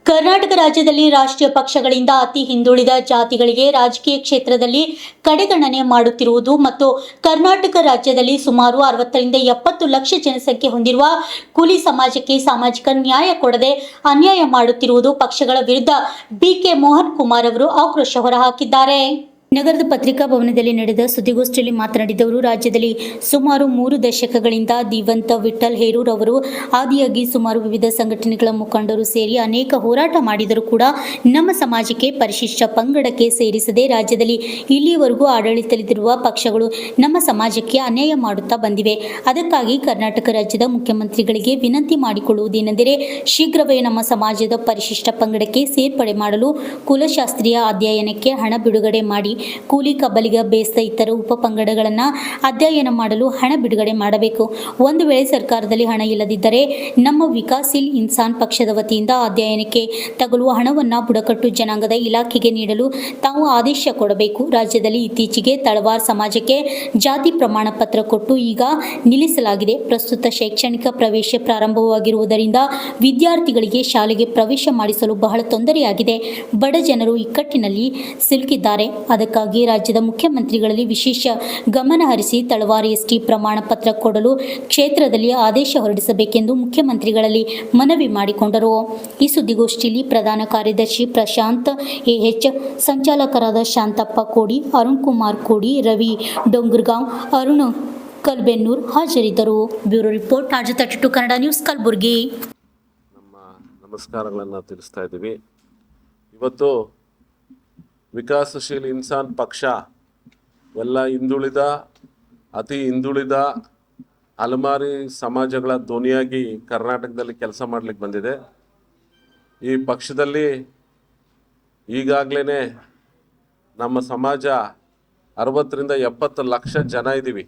ಕರ್ನಾಟಕ ರಾಜ್ಯದಲ್ಲಿ ರಾಷ್ಟ್ರೀಯ ಪಕ್ಷಗಳಿಂದ ಅತಿ ಹಿಂದುಳಿದ ಜಾತಿಗಳಿಗೆ ರಾಜಕೀಯ ಕ್ಷೇತ್ರದಲ್ಲಿ ಕಡೆಗಣನೆ ಮಾಡುತ್ತಿರುವುದು ಮತ್ತು ಕರ್ನಾಟಕ ರಾಜ್ಯದಲ್ಲಿ ಸುಮಾರು 60ರಿಂದ 70 ಲಕ್ಷ ಜನಸಂಖ್ಯೆ ಹೊಂದಿರುವ ಕೂಲಿ ಸಮಾಜಕ್ಕೆ ಸಾಮಾಜಿಕ ನ್ಯಾಯ ಕೊಡದೆ ಅನ್ಯಾಯ ಮಾಡುತ್ತಿರುವುದು ಪಕ್ಷಗಳ ವಿರುದ್ಧ ಬಿಕೆ ಮೋಹನ್ ಕುಮಾರ್ ಅವರು ಆಕ್ರೋಶ ಹೊರಹಾಕಿದ್ದಾರೆ. ನಗರದ ಪತ್ರಿಕಾ ಭವನದಲ್ಲಿ ನಡೆದ ಸುದ್ದಿಗೋಷ್ಠಿಯಲ್ಲಿ ಮಾತನಾಡಿದ ಅವರು, ರಾಜ್ಯದಲ್ಲಿ ಸುಮಾರು 3 ದಶಕಗಳಿಂದ ದಿವಂತ ವಿಠ್ಠಲ್ ಹೇರೂರ್ ಅವರು ಆದಿಯಾಗಿ ಸುಮಾರು ವಿವಿಧ ಸಂಘಟನೆಗಳ ಮುಖಂಡರು ಸೇರಿ ಅನೇಕ ಹೋರಾಟ ಮಾಡಿದರೂ ಕೂಡ ನಮ್ಮ ಸಮಾಜಕ್ಕೆ ಪರಿಶಿಷ್ಟ ಪಂಗಡಕ್ಕೆ ಸೇರಿಸದೆ ರಾಜ್ಯದಲ್ಲಿ ಇಲ್ಲಿಯವರೆಗೂ ಆಡಳಿತದಲ್ಲಿರುವ ಪಕ್ಷಗಳು ನಮ್ಮ ಸಮಾಜಕ್ಕೆ ಅನ್ಯಾಯ ಮಾಡುತ್ತಾ ಬಂದಿವೆ. ಅದಕ್ಕಾಗಿ ಕರ್ನಾಟಕ ರಾಜ್ಯದ ಮುಖ್ಯಮಂತ್ರಿಗಳಿಗೆ ವಿನಂತಿ ಮಾಡಿಕೊಳ್ಳುವುದೇನೆಂದರೆ, ಶೀಘ್ರವೇ ನಮ್ಮ ಸಮಾಜದ ಪರಿಶಿಷ್ಟ ಪಂಗಡಕ್ಕೆ ಸೇರ್ಪಡೆ ಮಾಡಲು ಕುಲಶಾಸ್ತ್ರೀಯ ಅಧ್ಯಯನಕ್ಕೆ ಹಣ ಬಿಡುಗಡೆ ಮಾಡಿ ಕೂಲಿ, ಕಬ್ಬಲಿಗ, ಬೇಸ್ತ ಇತರ ಉಪ ಪಂಗಡಗಳನ್ನು ಅಧ್ಯಯನ ಮಾಡಲು ಹಣ ಬಿಡುಗಡೆ ಮಾಡಬೇಕು. ಒಂದು ವೇಳೆ ಸರ್ಕಾರದಲ್ಲಿ ಹಣ ಇಲ್ಲದಿದ್ದರೆ ನಮ್ಮ ವಿಕಾಸಿಲ್ ಇನ್ಸಾನ್ ಪಕ್ಷದ ವತಿಯಿಂದ ಅಧ್ಯಯನಕ್ಕೆ ತಗಲುವ ಹಣವನ್ನು ಬುಡಕಟ್ಟು ಜನಾಂಗದ ಇಲಾಖೆಗೆ ನೀಡಲು ತಾವು ಆದೇಶ ಕೊಡಬೇಕು. ರಾಜ್ಯದಲ್ಲಿ ಇತ್ತೀಚೆಗೆ ತಳವಾರ್ ಸಮಾಜಕ್ಕೆ ಜಾತಿ ಪ್ರಮಾಣ ಪತ್ರ ಕೊಟ್ಟು ಈಗ ನಿಲ್ಲಿಸಲಾಗಿದೆ. ಪ್ರಸ್ತುತ ಶೈಕ್ಷಣಿಕ ಪ್ರವೇಶ ಪ್ರಾರಂಭವಾಗಿರುವುದರಿಂದ ವಿದ್ಯಾರ್ಥಿಗಳಿಗೆ ಶಾಲೆಗೆ ಪ್ರವೇಶ ಮಾಡಿಸಲು ಬಹಳ ತೊಂದರೆಯಾಗಿದೆ. ಬಡ ಜನರು ಇಕ್ಕಟ್ಟಿನಲ್ಲಿ ಸಿಲುಕಿದ್ದಾರೆ. ಅದಕ್ಕಾಗಿ ರಾಜ್ಯದ ಮುಖ್ಯಮಂತ್ರಿಗಳಲ್ಲಿ ವಿಶೇಷ ಗಮನ ಹರಿಸಿ ತಳವಾರ್ ಎಸ್ಟಿ ಪ್ರಮಾಣ ಪತ್ರ ಕೊಡಲು ಕ್ಷೇತ್ರದಲ್ಲಿ ಆದೇಶ ಹೊರಡಿಸಬೇಕೆಂದು ಮುಖ್ಯಮಂತ್ರಿಗಳಲ್ಲಿ ಮನವಿ ಮಾಡಿಕೊಂಡರು. ಈ ಸುದ್ದಿಗೋಷ್ಠಿಯಲ್ಲಿ ಪ್ರಧಾನ ಕಾರ್ಯದರ್ಶಿ ಪ್ರಶಾಂತ್ ಎಎಚ್, ಸಂಚಾಲಕರಾದ ಶಾಂತಪ್ಪ ಕೋಡಿ, ಅರುಣ್ ಕುಮಾರ್ ಕೋಡಿ, ರವಿ ಡೊಂಗರ್ಗಾಂವ್, ಅರುಣ್ ಕಲ್ಬೆನ್ನೂರ್ ಹಾಜರಿದ್ದರು. Bureau report, RJ 32 Kannada news, Kalaburagi. ನಮ್ಮ ನಮಸ್ಕಾರಗಳನ್ನು ತಿಳಿಸ್ತಾ ಇದ್ದೀವಿ. ಇವತ್ತು ವಿಕಾಸಶೀಲ ಇನ್ಸಾನ್ ಪಕ್ಷ ಎಲ್ಲ ಹಿಂದುಳಿದ, ಅತಿ ಹಿಂದುಳಿದ ಅಲೆಮಾರಿ ಸಮಾಜಗಳ ಧ್ವನಿಯಾಗಿ ಕರ್ನಾಟಕದಲ್ಲಿ ಕೆಲಸ ಮಾಡಲಿಕ್ಕೆ ಬಂದಿದೆ. ಈ ಪಕ್ಷದಲ್ಲಿ ಈಗಾಗಲೇ ನಮ್ಮ ಸಮಾಜ 60ರಿಂದ 70 ಲಕ್ಷ ಜನ ಇದ್ದೀವಿ.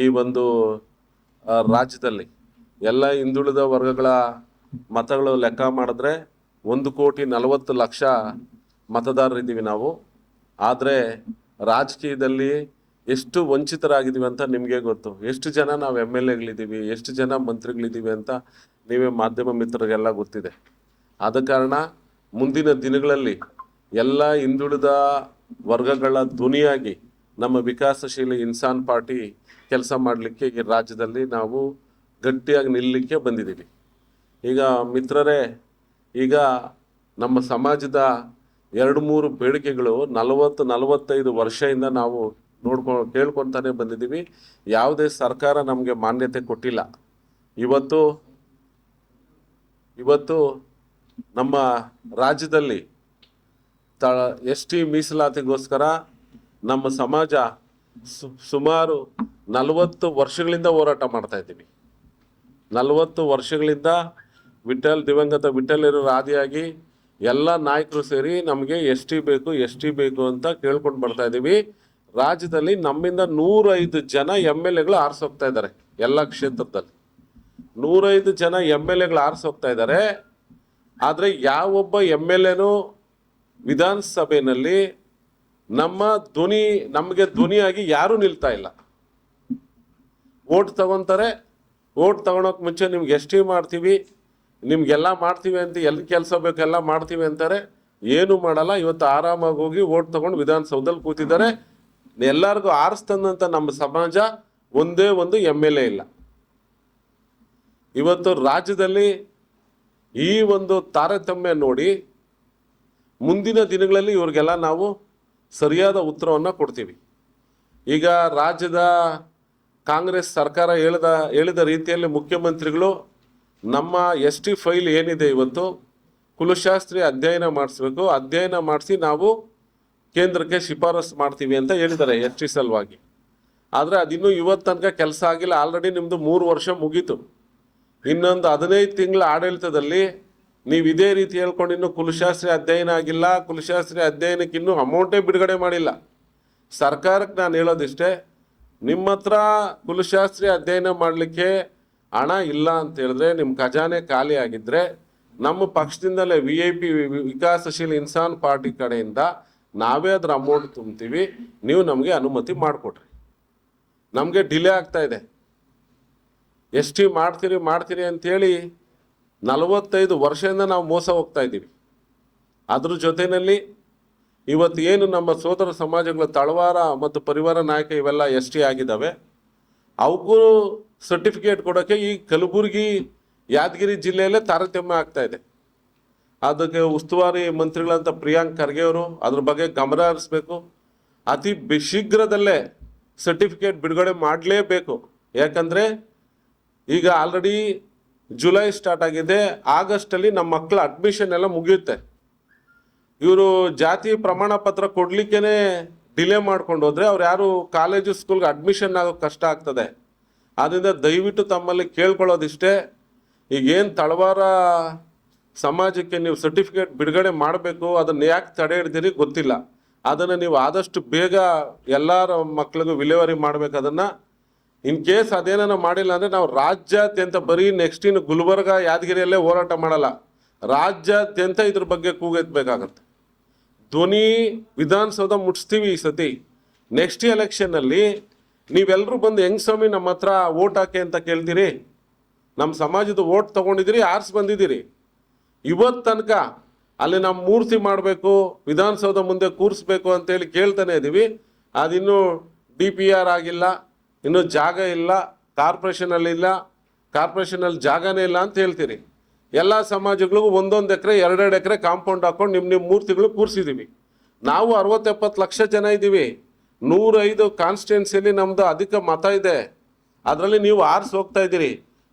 ಈ ಒಂದು ರಾಜ್ಯದಲ್ಲಿ ಎಲ್ಲ ಹಿಂದುಳಿದ ವರ್ಗಗಳ ಮತಗಳು ಲೆಕ್ಕ ಮಾಡಿದ್ರೆ 1,40,00,000 ಮತದಾರರಿದ್ದೀವಿ ನಾವು. ಆದರೆ ರಾಜಕೀಯದಲ್ಲಿ ಎಷ್ಟು ವಂಚಿತರಾಗಿದ್ದೀವಿ ಅಂತ ನಿಮಗೆ ಗೊತ್ತು. ಎಷ್ಟು ಜನ ನಾವು MLAಗಳಿದ್ದೀವಿ, ಎಷ್ಟು ಜನ ಮಂತ್ರಿಗಳಿದ್ದೀವಿ ಅಂತ ನೀವೇ ಮಾಧ್ಯಮ ಮಿತ್ರರಿಗೆಲ್ಲ ಗೊತ್ತಿದೆ. ಆದ ಕಾರಣ ಮುಂದಿನ ದಿನಗಳಲ್ಲಿ ಎಲ್ಲ ಹಿಂದುಳಿದ ವರ್ಗಗಳ ಧ್ವನಿಯಾಗಿ ನಮ್ಮ ವಿಕಾಸಶೀಲ ಇನ್ಸಾನ್ ಪಾರ್ಟಿ ಕೆಲಸ ಮಾಡಲಿಕ್ಕೆ ಈ ರಾಜ್ಯದಲ್ಲಿ ನಾವು ಗಟ್ಟಿಯಾಗಿ ನಿಲ್ಲಲಿಕ್ಕೆ ಬಂದಿದ್ದೀವಿ. ಈಗ ಮಿತ್ರರೇ, ಈಗ ನಮ್ಮ ಸಮಾಜದ 2-3 ಬೇಡಿಕೆಗಳು 40-45 ವರ್ಷದಿಂದ ನಾವು ಕೇಳ್ಕೊತಾನೆ ಬಂದಿದ್ದೀವಿ. ಯಾವುದೇ ಸರ್ಕಾರ ನಮಗೆ ಮಾನ್ಯತೆ ಕೊಟ್ಟಿಲ್ಲ. ಇವತ್ತು ನಮ್ಮ ರಾಜ್ಯದಲ್ಲಿ ST ಮೀಸಲಾತಿಗೋಸ್ಕರ ನಮ್ಮ ಸಮಾಜ ಸುಮಾರು 40 ವರ್ಷಗಳಿಂದ ಹೋರಾಟ ಮಾಡ್ತಾ ಇದ್ದೀವಿ. 40 ವರ್ಷಗಳಿಂದ ದಿವಂಗತ ವಿಠ್ಠಲ್ ಹೇರೂರ್ ಆದಿಯಾಗಿ ಎಲ್ಲ ನಾಯಕರು ಸೇರಿ ನಮಗೆ ST ಬೇಕು ಅಂತ ಕೇಳ್ಕೊಂಡು ಬರ್ತಾ ಇದ್ದೀವಿ. ರಾಜ್ಯದಲ್ಲಿ ನಮ್ಮಿಂದ 105 ಜನ MLAಗಳು ಆರಿಸೋಗ್ತಾ ಇದ್ದಾರೆ. ಎಲ್ಲ ಕ್ಷೇತ್ರದಲ್ಲಿ 105 ಜನ MLAಗಳು ಆರಿಸೋಗ್ತಾ ಇದ್ದಾರೆ. ಆದರೆ ಯಾವೊಬ್ಬ MLAನೂ ವಿಧಾನಸಭೆಯಲ್ಲಿ ನಮಗೆ ಧ್ವನಿಯಾಗಿ ಯಾರೂ ನಿಲ್ತಾ ಇಲ್ಲ. ಓಟ್ ತಗೊತಾರೆ. ಓಟ್ ತಗೊಳೋಕೆ ಮುಂಚೆ ನಿಮ್ಗೆ ST ಮಾಡ್ತೀವಿ, ನಿಮ್ಗೆಲ್ಲ ಮಾಡ್ತೀವಿ ಅಂತ, ಎಲ್ಲಿ ಕೆಲಸ ಬೇಕೆಲ್ಲ ಮಾಡ್ತೀವಿ ಅಂತಾರೆ. ಏನು ಮಾಡಲ್ಲ. ಇವತ್ತು ಆರಾಮಾಗಿ ಹೋಗಿ ಓಟ್ ತಗೊಂಡು ವಿಧಾನಸೌಧದಲ್ಲಿ ಕೂತಿದ್ದಾರೆ. ಎಲ್ಲರಿಗೂ ಆರಿಸ್ತಂದಂತ ನಮ್ಮ ಸಮಾಜ ಒಂದೇ ಒಂದು MLA ಇಲ್ಲ. ಇವತ್ತು ರಾಜ್ಯದಲ್ಲಿ ಈ ಒಂದು ತಾರತಮ್ಯ ನೋಡಿ ಮುಂದಿನ ದಿನಗಳಲ್ಲಿ ಇವ್ರಿಗೆಲ್ಲ ನಾವು ಸರಿಯಾದ ಉತ್ತರವನ್ನು ಕೊಡ್ತೀವಿ. ಈಗ ರಾಜ್ಯದ ಕಾಂಗ್ರೆಸ್ ಸರ್ಕಾರ ಹೇಳಿದ ರೀತಿಯಲ್ಲಿ ಮುಖ್ಯಮಂತ್ರಿಗಳು ನಮ್ಮ ST ಫೈಲ್ ಏನಿದೆ ಇವತ್ತು ಕುಲಶಾಸ್ತ್ರೀಯ ಅಧ್ಯಯನ ಮಾಡಿಸ್ಬೇಕು, ಅಧ್ಯಯನ ಮಾಡಿಸಿ ನಾವು ಕೇಂದ್ರಕ್ಕೆ ಶಿಫಾರಸು ಮಾಡ್ತೀವಿ ಅಂತ ಹೇಳಿದ್ದಾರೆ ST ಸಲುವಾಗಿ. ಆದರೆ ಅದಿನ್ನೂ ಇವತ್ತು ತನಕ ಕೆಲಸ ಆಗಿಲ್ಲ. ಆಲ್ರೆಡಿ ನಿಮ್ಮದು 3 ವರ್ಷ ಮುಗೀತು. ಇನ್ನೊಂದು 15 ತಿಂಗಳ ಆಡಳಿತದಲ್ಲಿ ನೀವು ಇದೇ ರೀತಿ ಹೇಳ್ಕೊಂಡು ಇನ್ನೂ ಕುಲಶಾಸ್ತ್ರೀಯ ಅಧ್ಯಯನ ಆಗಿಲ್ಲ, ಕುಲಶಾಸ್ತ್ರೀಯ ಅಧ್ಯಯನಕ್ಕೆ ಇನ್ನೂ ಅಮೌಂಟೇ ಬಿಡುಗಡೆ ಮಾಡಿಲ್ಲ. ಸರ್ಕಾರಕ್ಕೆ ನಾನು ಹೇಳೋದಿಷ್ಟೇ, ನಿಮ್ಮ ಹತ್ರ ಕುಲಶಾಸ್ತ್ರೀಯ ಅಧ್ಯಯನ ಮಾಡಲಿಕ್ಕೆ ಹಣ ಇಲ್ಲ ಅಂತ ಹೇಳಿದ್ರೆ, ನಿಮ್ಮ ಖಜಾನೆ ಖಾಲಿ ಆಗಿದ್ದರೆ ನಮ್ಮ ಪಕ್ಷದಿಂದಲೇ VIP ವಿಕಾಸಶೀಲ ಇನ್ಸಾನ್ ಪಾರ್ಟಿ ಕಡೆಯಿಂದ ನಾವೇ ಅದರ ಅಮೌಂಟ್ ತುಂಬ್ತೀವಿ. ನೀವು ನಮಗೆ ಅನುಮತಿ ಮಾಡಿಕೊಡ್ರಿ. ನಮಗೆ ಡಿಲೇ ಆಗ್ತಾ ಇದೆ. ST ಮಾಡ್ತೀರಿ ಅಂಥೇಳಿ 45 ವರ್ಷದಿಂದ ನಾವು ಮೋಸ ಹೋಗ್ತಾ ಇದ್ದೀವಿ. ಅದ್ರ ಜೊತೆಯಲ್ಲಿ ಇವತ್ತು ಏನು ನಮ್ಮ ಸೋದರ ಸಮಾಜಗಳ ತಳವಾರ ಮತ್ತು ಪರಿವಾರ ನಾಯಕ ಇವೆಲ್ಲ ಎಸ್ ಟಿ ಆಗಿದ್ದಾವೆ, ಅವಕ್ಕೂ ಸರ್ಟಿಫಿಕೇಟ್ ಕೊಡೋಕ್ಕೆ ಈ ಕಲಬುರಗಿ ಯಾದಗಿರಿ ಜಿಲ್ಲೆಯಲ್ಲೇ ತಾರತಮ್ಯ ಆಗ್ತಾ ಇದೆ. ಅದಕ್ಕೆ ಉಸ್ತುವಾರಿ ಮಂತ್ರಿಗಳಂತ ಪ್ರಿಯಾಂಕ್ ಖರ್ಗೆ ಅವರು ಅದ್ರ ಬಗ್ಗೆ ಗಮನ ಹರಿಸ್ಬೇಕು. ಅತಿ ಶೀಘ್ರದಲ್ಲೇ ಸರ್ಟಿಫಿಕೇಟ್ ಬಿಡುಗಡೆ ಮಾಡಲೇಬೇಕು. ಯಾಕಂದರೆ ಈಗ ಆಲ್ರೆಡಿ ಜುಲೈ ಸ್ಟಾರ್ಟ್ ಆಗಿದೆ, ಆಗಸ್ಟಲ್ಲಿ ನಮ್ಮ ಮಕ್ಕಳ ಅಡ್ಮಿಷನ್ ಎಲ್ಲ ಮುಗಿಯುತ್ತೆ. ಇವರು ಜಾತಿ ಪ್ರಮಾಣ ಪತ್ರ ಕೊಡ್ಲಿಕ್ಕೇನೆ ಡಿಲೇ ಮಾಡ್ಕೊಂಡು ಹೋದರೆ ಅವ್ರು ಯಾರು ಕಾಲೇಜು ಸ್ಕೂಲ್ಗೆ ಅಡ್ಮಿಷನ್ ಆಗೋಕ್ಕೆ ಕಷ್ಟ ಆಗ್ತದೆ. ಆದ್ದರಿಂದ ದಯವಿಟ್ಟು ತಮ್ಮಲ್ಲಿ ಕೇಳ್ಕೊಳ್ಳೋದಿಷ್ಟೇ, ಈಗೇನು ತಳವಾರ ಸಮಾಜಕ್ಕೆ ನೀವು ಸರ್ಟಿಫಿಕೇಟ್ ಬಿಡುಗಡೆ ಮಾಡಬೇಕು, ಅದನ್ನು ಯಾಕೆ ತಡೆ ಹಿಡ್ದಿರಿ ಗೊತ್ತಿಲ್ಲ. ಅದನ್ನು ನೀವು ಆದಷ್ಟು ಬೇಗ ಎಲ್ಲರ ಮಕ್ಕಳಿಗೂ ವಿಲೇವಾರಿ ಮಾಡಬೇಕು. ಅದನ್ನು ಇನ್ ಕೇಸ್ ಅದೇನ ಮಾಡಿಲ್ಲ ಅಂದರೆ ನಾವು ರಾಜ್ಯಾದ್ಯಂತ ಬರೀ ನೆಕ್ಸ್ಟ್ ಇನ್ನು ಗುಲ್ಬರ್ಗ ಯಾದಗಿರಿಯಲ್ಲೇ ಹೋರಾಟ ಮಾಡಲ್ಲ, ರಾಜ್ಯಾದ್ಯಂತ ಇದ್ರ ಬಗ್ಗೆ ಕೂಗೆತ್ತಬೇಕಾಗತ್ತೆ. ಧ್ವನಿ ವಿಧಾನಸೌಧ ಮುಟ್ಟಿಸ್ತೀವಿ ಈ ಸತಿ. ನೆಕ್ಸ್ಟ್ ಎಲೆಕ್ಷನ್ನಲ್ಲಿ ನೀವೆಲ್ಲರೂ ಬಂದು ಹೆಂಗ್ ಸ್ವಾಮಿ ನಮ್ಮ ಹತ್ರ ಓಟ್ ಹಾಕಿ ಅಂತ ಕೇಳ್ತೀರಿ? ನಮ್ಮ ಸಮಾಜದ ಓಟ್ ತೊಗೊಂಡಿದ್ದೀರಿ, ಆರಿಸಿ ಬಂದಿದ್ದೀರಿ. ಇವತ್ತು ತನಕ ಅಲ್ಲಿ ನಮ್ಮ ಮೂರ್ತಿ ಮಾಡಬೇಕು, ವಿಧಾನಸೌಧ ಮುಂದೆ ಕೂರಿಸ್ಬೇಕು ಅಂತೇಳಿ ಕೇಳ್ತಾನೆ ಇದ್ದೀವಿ. ಅದಿನ್ನೂ DPR ಆಗಿಲ್ಲ, ಇನ್ನೂ ಜಾಗ ಇಲ್ಲ, ಕಾರ್ಪೊರೇಷನಲ್ಲಿ ಜಾಗನೇ ಇಲ್ಲ ಅಂತ ಹೇಳ್ತೀರಿ. ಎಲ್ಲ ಸಮಾಜಗಳಿಗೂ 1 ಎಕರೆ 2 ಎಕರೆ ಕಾಂಪೌಂಡ್ ಹಾಕೊಂಡು ನಿಮ್ಮ ಮೂರ್ತಿಗಳು ಕೂರಿಸಿದ್ದೀವಿ. ನಾವು 60-70 ಲಕ್ಷ ಜನ ಇದ್ದೀವಿ. 105 ಕಾನ್ಸ್ಟಿಟ್ಯೂನ್ಸಿಯಲ್ಲಿ ನಮ್ಮದು ಅಧಿಕ ಮತ ಇದೆ. ಅದರಲ್ಲಿ ನೀವು ಆರಿಸಿ ಹೋಗ್ತಾ ಇದ್ದೀರಿ.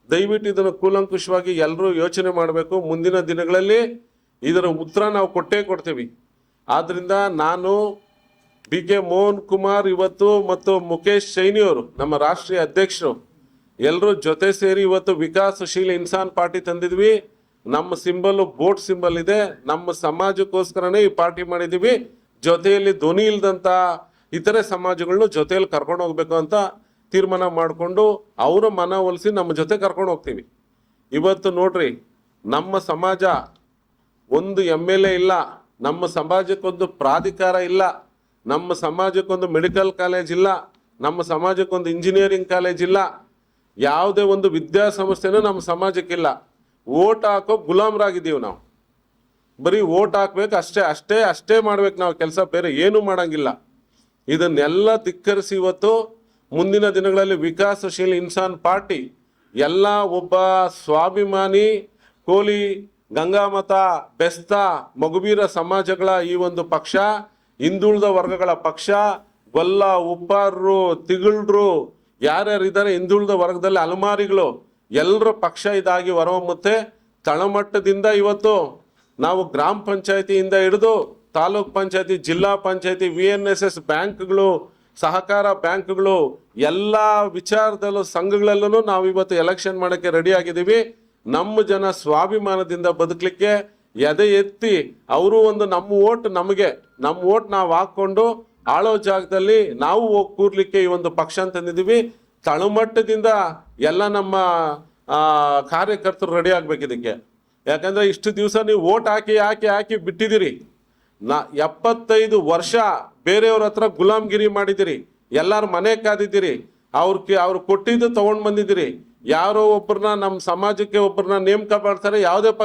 ದಯವಿಟ್ಟು ಇದನ್ನು ಕೂಲಂಕುಷವಾಗಿ ಎಲ್ಲರೂ ಯೋಚನೆ ಮಾಡಬೇಕು. ಮುಂದಿನ ದಿನಗಳಲ್ಲಿ ಇದರ ಉತ್ತರ ನಾವು ಕೊಟ್ಟೇ ಕೊಡ್ತೀವಿ. ಆದ್ದರಿಂದ ನಾನು BK ಮೋಹನ್ ಕುಮಾರ್ ಇವತ್ತು ಮತ್ತು ಮುಖೇಶ್ ಸೈನಿಯವರು ನಮ್ಮ ರಾಷ್ಟ್ರೀಯ ಅಧ್ಯಕ್ಷರು ಎಲ್ಲರೂ ಜೊತೆ ಸೇರಿ ಇವತ್ತು ವಿಕಾಸಶೀಲ ಇನ್ಸಾನ್ ಪಾರ್ಟಿ ತಂದಿದ್ವಿ. ನಮ್ಮ ಸಿಂಬಲ್ ಬೋಟ್ ಸಿಂಬಲ್ ಇದೆ. ನಮ್ಮ ಸಮಾಜಕ್ಕೋಸ್ಕರನೇ ಈ ಪಾರ್ಟಿ ಮಾಡಿದ್ದೀವಿ. ಜೊತೆಯಲ್ಲಿ ಧ್ವನಿ ಇಲ್ದಂಥ ಇತರೆ ಸಮಾಜಗಳನ್ನ ಜೊತೆಯಲ್ಲಿ ಕರ್ಕೊಂಡು ಹೋಗ್ಬೇಕು ಅಂತ ತೀರ್ಮಾನ ಮಾಡಿಕೊಂಡು ಅವರ ಮನವೊಲಿಸಿ ನಮ್ಮ ಜೊತೆ ಕರ್ಕೊಂಡು ಹೋಗ್ತೀವಿ. ಇವತ್ತು ನೋಡ್ರಿ, ನಮ್ಮ ಸಮಾಜ ಒಂದು MLA ಇಲ್ಲ, ನಮ್ಮ ಸಮಾಜಕ್ಕೊಂದು ಪ್ರಾಧಿಕಾರ ಇಲ್ಲ, ನಮ್ಮ ಸಮಾಜಕ್ಕೊಂದು ಮೆಡಿಕಲ್ ಕಾಲೇಜ್ ಇಲ್ಲ, ನಮ್ಮ ಸಮಾಜಕ್ಕೊಂದು ಇಂಜಿನಿಯರಿಂಗ್ ಕಾಲೇಜ್ ಇಲ್ಲ, ಯಾವುದೇ ಒಂದು ವಿದ್ಯಾಸಂಸ್ಥೆನೂ ನಮ್ಮ ಸಮಾಜಕ್ಕಿಲ್ಲ. ಓಟ್ ಹಾಕೋ ಗುಲಾಮರಾಗಿದ್ದೀವಿ ನಾವು. ಬರೀ ಓಟ್ ಹಾಕ್ಬೇಕು ಅಷ್ಟೇ ಮಾಡ್ಬೇಕು ನಾವು ಕೆಲಸ, ಬೇರೆ ಏನೂ ಮಾಡೋಂಗಿಲ್ಲ. ಇದನ್ನೆಲ್ಲ ಧಿಕ್ಕರಿಸಿ ಇವತ್ತು ಮುಂದಿನ ದಿನಗಳಲ್ಲಿ ವಿಕಾಸಶೀಲ ಇನ್ಸಾನ್ ಪಾರ್ಟಿ ಎಲ್ಲ ಒಬ್ಬ ಸ್ವಾಭಿಮಾನಿ ಕೋಲಿ, ಗಂಗಾಮತ, ಬೆಸ್ತ, ಮಗುಬೀರ ಸಮಾಜಗಳ ಈ ಒಂದು ಪಕ್ಷ, ಹಿಂದುಳಿದ ವರ್ಗಗಳ ಪಕ್ಷ, ಗೊಲ್ಲ, ಉಪ್ಪಾರರು, ತಿಗಳರು, ಯಾರ್ಯಾರಿದ್ದಾರೆ ಹಿಂದುಳಿದ ವರ್ಗದಲ್ಲಿ ಅಲಮಾರಿಗಳು, ಎಲ್ಲರ ಪಕ್ಷ ಇದಾಗಿ ಹೊರಹೊಮ್ಮುತ್ತೆ. ತಳಮಟ್ಟದಿಂದ ಇವತ್ತು ನಾವು ಗ್ರಾಮ ಪಂಚಾಯತಿಯಿಂದ ಹಿಡಿದು ತಾಲೂಕ್ ಪಂಚಾಯತಿ, ಜಿಲ್ಲಾ ಪಂಚಾಯತಿ, VNSS ಬ್ಯಾಂಕ್ಗಳು, ಸಹಕಾರ ಬ್ಯಾಂಕ್ಗಳು, ಎಲ್ಲ ವಿಚಾರದಲ್ಲೂ ಸಂಘಗಳಲ್ಲೂ ನಾವು ಇವತ್ತು ಎಲೆಕ್ಷನ್ ಮಾಡೋಕ್ಕೆ ರೆಡಿ ಆಗಿದ್ದೀವಿ. ನಮ್ಮ ಜನ ಸ್ವಾಭಿಮಾನದಿಂದ ಬದುಕಲಿಕ್ಕೆ ಎದೆ ಎತ್ತಿ ಅವರು ಒಂದು ನಮ್ಮ ಓಟ್ ನಾವು ಹಾಕ್ಕೊಂಡು ಆಳೋ ಜಾಗದಲ್ಲಿ ನಾವು ಹೋಗಿ ಕೂರ್ಲಿಕ್ಕೆ ಈ ಒಂದು ಪಕ್ಷ ಅಂತಂದಿದ್ದೀವಿ. ತಳಮಟ್ಟದಿಂದ ಎಲ್ಲ ನಮ್ಮ ಕಾರ್ಯಕರ್ತರು ರೆಡಿ ಆಗ್ಬೇಕು ಇದಕ್ಕೆ. ಯಾಕಂದರೆ ಇಷ್ಟು ದಿವಸ ನೀವು ಓಟ್ ಹಾಕಿ ಬಿಟ್ಟಿದ್ದೀರಿ. 75 ವರ್ಷ ಬೇರೆಯವ್ರ ಹತ್ರ ಗುಲಾಮ್ಗಿರಿ ಮಾಡಿದ್ದೀರಿ, ಎಲ್ಲರ ಮನೆ ಕಾದಿದ್ದೀರಿ, ಅವ್ರು ಕೊಟ್ಟಿದ್ದು ತೊಗೊಂಡು ಬಂದಿದ್ದೀರಿ. ಯಾರೋ ಒಬ್ಬರನ್ನ ನಮ್ಮ ಸಮಾಜಕ್ಕೆ ಒಬ್ಬರನ್ನ ನೇಮಕ ಮಾಡ್ತಾರೆ, ಯಾವುದೇ ಪಕ್ಷ